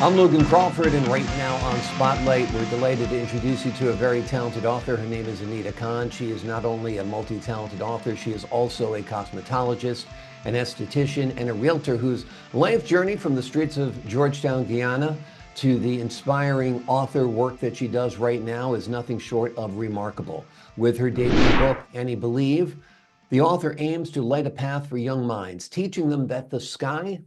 I'm Logan Crawford, and right now on Spotlight, we're delighted to introduce you to a very talented author. Her name is Anita Khan. She is not only a multi-talented author, she is also a cosmetologist, an esthetician, and a realtor whose life journey from the streets of Georgetown, Guyana, to the inspiring author work that she does right now is nothing short of remarkable. With her debut book, Any Believe, the author aims to light a path for young minds, teaching them that the sky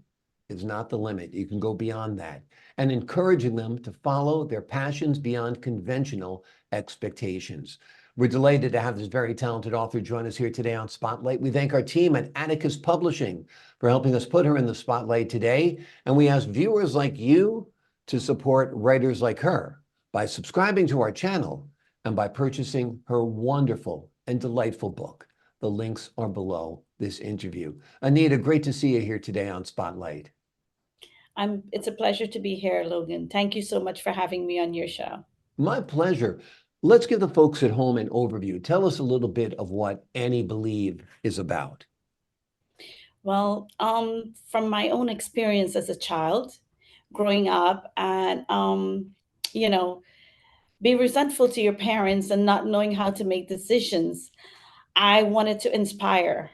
is not the limit. You can go beyond that, and encouraging them to follow their passions beyond conventional expectations. We're delighted to have this very talented author join us here today on Spotlight. We thank our team at Atticus Publishing for helping us put her in the spotlight today. And we ask viewers like you to support writers like her by subscribing to our channel and by purchasing her wonderful and delightful book. The links are below this interview. Anita, great to see you here today on Spotlight. It's a pleasure to be here, Logan. Thank you so much for having me on your show. My pleasure. Let's give the folks at home an overview. Tell us a little bit of what Any Believe is about. Well, from my own experience as a child, growing up, and you know, be resentful to your parents and not knowing how to make decisions, I wanted to inspire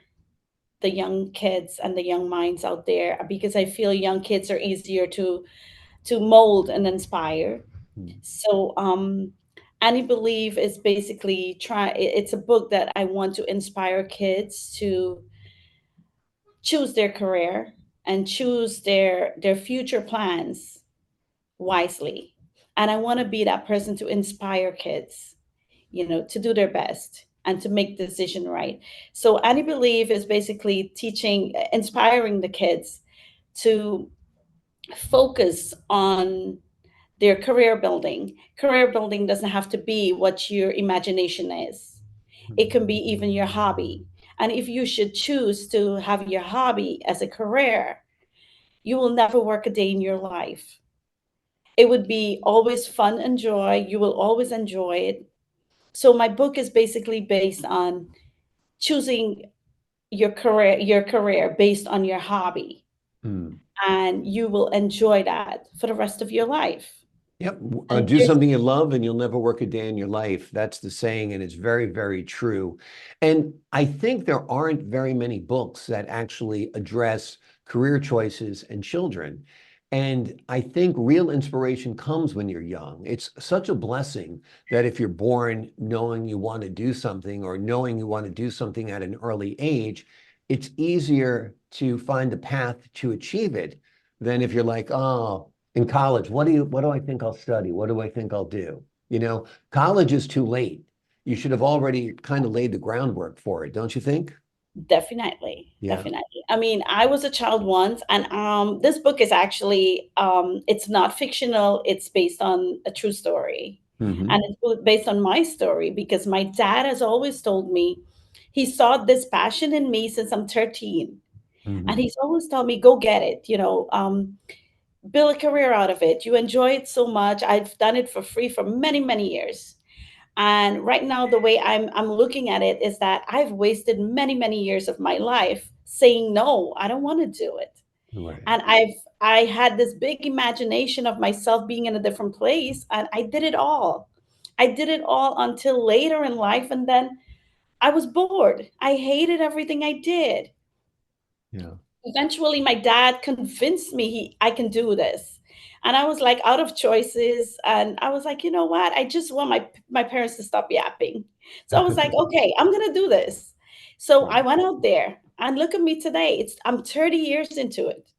the young kids and the young minds out there because I feel young kids are easier to mold and inspire. Hmm. So, Annie Believe is basically it's a book that I want to inspire kids to choose their career and choose their future plans wisely. And I want to be that person to inspire kids, to do their best and to make the decision right. So Annie Believe is basically inspiring the kids to focus on their career building. Career building doesn't have to be what your imagination is. It can be even your hobby. And if you should choose to have your hobby as a career, you will never work a day in your life. It would be always fun and joy. You will always enjoy it. So my book is basically based on choosing your career based on your hobby, Hmm. and you will enjoy that for the rest of your life. Yep. And Do there's something you love and you'll never work a day in your life. That's the saying, and it's very, very true. And I think there aren't very many books that actually address career choices and children. And I think real inspiration comes when you're young. It's such a blessing that if you're born knowing you want to do something or knowing you want to do something at an early age, it's easier to find a path to achieve it than if you're like, oh, in college, what do I think I'll study? What do I think I'll do? College is too late. You should have already kind of laid the groundwork for it, don't you think? definitely, Yeah. definitely. I mean, I was a child once, and this book is actually it's not fictional. It's based on a true story, Hmm. and it's based on my story because my dad has always told me he saw this passion in me since I'm 13, and Hmm. he's always told me, "Go get it." Build a career out of it. You enjoy it so much. I've done it for free for many, many years. And right now, the way I'm looking at it is that I've wasted many, many years of my life saying no, I don't want to do it. Right. And I had this big imagination of myself being in a different place, and I did it all. I did it all until later in life, and then I was bored. I hated everything I did. Yeah. Eventually my dad convinced me I can do this, and I was like out of choices, and I was like, you know what, I just want my parents to stop yapping. So I was like, okay, I'm gonna do this. So I Right. went out there, and look at me today. I'm 30 years into it,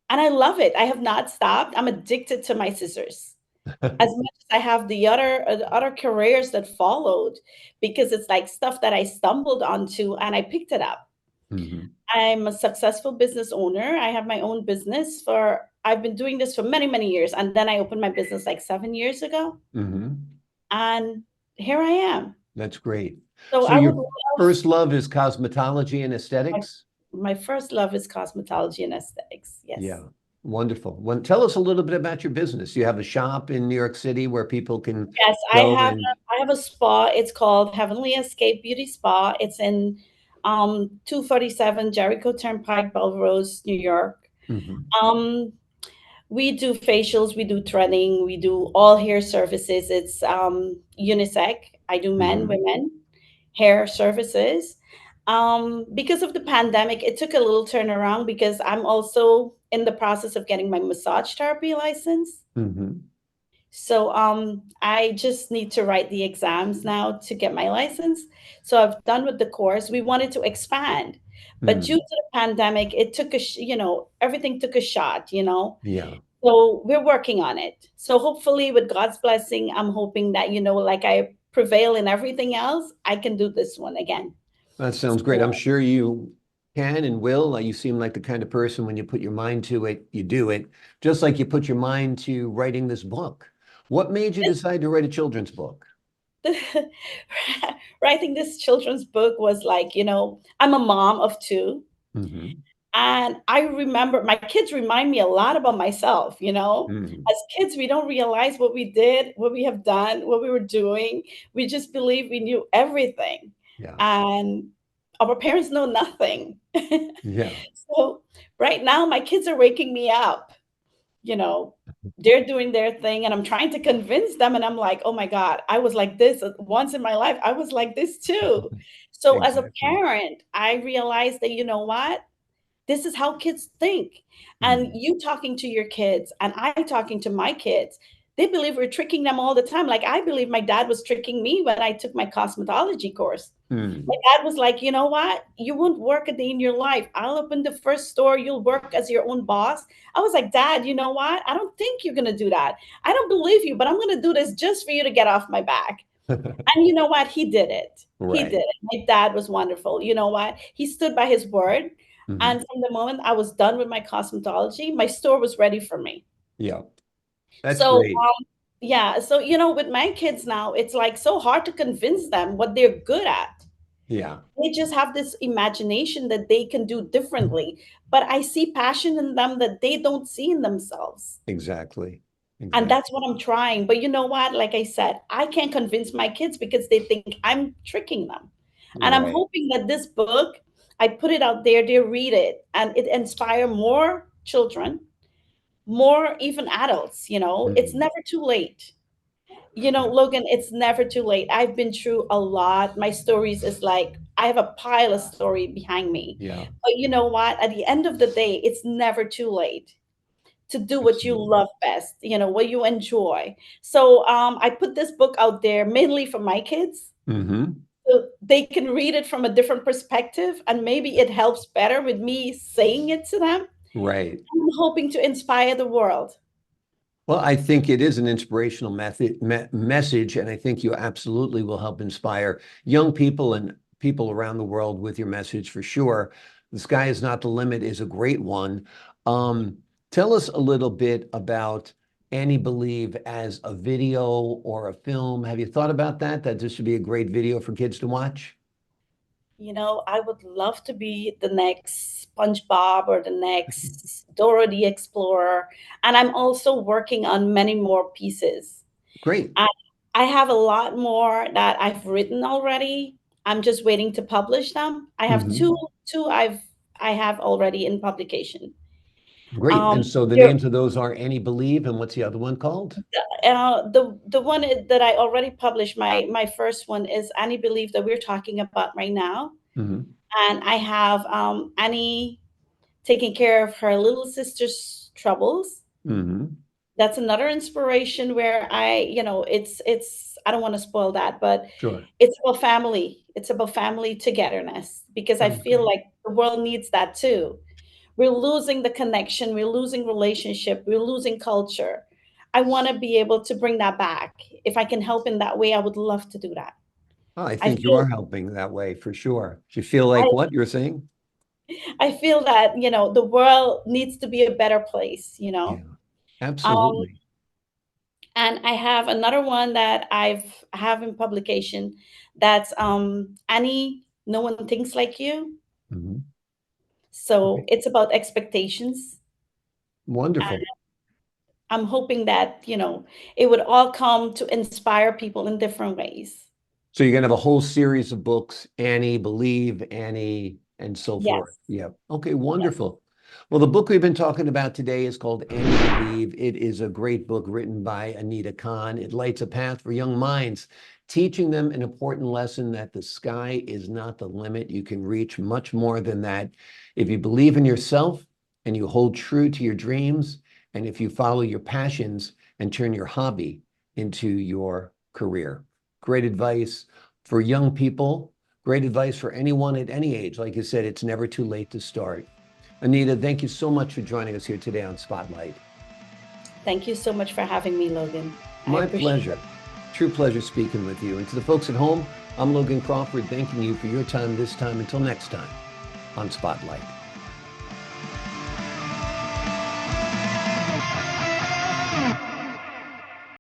and I love it. I have not stopped. I'm addicted to my scissors as much as I have the other careers that followed, because it's like stuff that I stumbled onto and I picked it up. Hmm. I'm a successful business owner. I have my own business I've been doing this for many, many years. And then I opened my business like 7 years ago. Hmm. And here I am. That's great. So So I would your love first love is cosmetology and my, aesthetics? my first love is cosmetology and aesthetics. Yes. Yeah. Wonderful. Tell us a little bit about your business. You have a shop in New York City where people can Yes, I go have and a, I have a spa. It's called Heavenly Escape Beauty Spa. It's in 247 Jericho Turnpike, Belrose, New York. Mhm. Um, We do facials, we do threading, we do all hair services. It's unisex. I do men, Hmm. women, hair services. Because of the pandemic, it took a little turnaround because I'm also in the process of getting my massage therapy license. Hmm. So I just need to write the exams now to get my license. So I've done with the course. We wanted to expand, but due Hmm. to the pandemic, it took everything took a shot. Yeah. So we're working on it. So hopefully, with God's blessing, I'm hoping that like I prevail in everything else, I can do this one again. That sounds great. I'm So sure you can and will. You seem like the kind of person when you put your mind to it, you do it, just like you put your mind to writing this book. What made you decide to write a children's book? writing this children's book was like, I'm a mom of two. Hmm. And I remember my kids remind me a lot about myself, Hmm. As kids, we don't realize what we did, what we have done, what we were doing. We just believe we knew everything. Yeah. And our parents know nothing. Yeah. So right now, my kids are waking me up, you know, they're doing their thing, and I'm trying to convince them. And I'm like, oh my God, I was like this once in my life. I was like this too. So as a Exactly. parent, I realized that, what? This is how kids think. And Hmm. you talking to your kids and I talking to my kids, they believe we're tricking them all the time. Like I believe my dad was tricking me when I took my cosmetology course. My Hmm. dad was like, you know what? You won't work a day in your life. I'll open the first store. You'll work as your own boss. I was like, Dad, you know what? I don't think you're going to do that. I don't believe you, but I'm going to do this just for you to get off my back. And you know what? He did it. He did Right. it. My dad was wonderful. You know what? He stood by his word. And Hmm. from the moment I was done with my cosmetology, my store was ready for me. Yeah. That's So, great. yeah. So, with my kids now, it's like so hard to convince them what they're good at. Yeah. They just have this imagination that they can do differently. But I see passion in them that they don't see in themselves. Exactly. And that's Exactly. what I'm trying. But you know what? Like I said, I can't convince my kids because they think I'm tricking them. And I'm Right. hoping that this book, I put it out there, they read it, and it inspire more children, more even adults. It's Hmm. never too late. Yeah. Logan, it's never too late. I've been through a lot. My stories is like I have a pile of story behind me. Yeah. But you know what? At the end of the day, it's never too late to do what you Absolutely. love best, what you enjoy. So I put this book out there mainly for my kids. Hmm. So they can read it from a different perspective, and maybe it helps better with me saying it to them. Right. I'm hoping to inspire the world. Well, I think it is an inspirational message, and I think you absolutely will help inspire young people and people around the world with your message for sure. The sky is not the limit is a great one. Um, Tell us a little bit about Annie Believe as a video or a film. Have you thought about that? That this should be a great video for kids to watch? I would love to be the next SpongeBob or the next Dora the Explorer. And I'm also working on many more pieces. Great. I, I have a lot more that I've written already. I'm just waiting to publish them. I have Hmm. two I have already in publication. Great. Um, And so the there, names of those are Annie Believe, and what's the other one called? the one that I already published, my first one is Annie Believe that we're talking about right now, Hmm. and I have Annie taking care of her little sister's troubles. Hmm. That's another inspiration where it's I don't want to spoil that, but Sure. it's about family. It's about family togetherness because I Sounds feel great. like the world needs that too. We're losing the connection, we're losing relationship, we're losing culture. I want to be able to bring that back. If I can help in that way, I would love to do that. Oh, I I think you feel are helping that way for sure. Do you feel I, like what you're saying? I feel that, the world needs to be a better place. Yeah, Um, absolutely. and I have another one that I have in publication that's Annie, no one thinks like you. Mhm. So Okay. it's about expectations. Wonderful. I'm hoping that, it would all come to inspire people in different ways. So you're gonna have a whole series of books, Annie, Believe, Annie, and so forth. Yes. Yeah. Okay, Yes. wonderful. Well, the book we've been talking about today is called Annie Believe. It is a great book written by Anita Khan. It lights a path for young minds, teaching them an important lesson that the sky is not the limit. You can reach much more than that if you believe in yourself and you hold true to your dreams, and if you follow your passions and turn your hobby into your career. Great advice for young people. Great advice for anyone at any age. Like you said, it's never too late to start. Anita, thank you so much for joining us here today on Spotlight. Thank you so much for having me, Logan. I My appreciate pleasure. it. True pleasure speaking with you. And to the folks at home, I'm Logan Crawford, thanking you for your time this time. Until next time on Spotlight.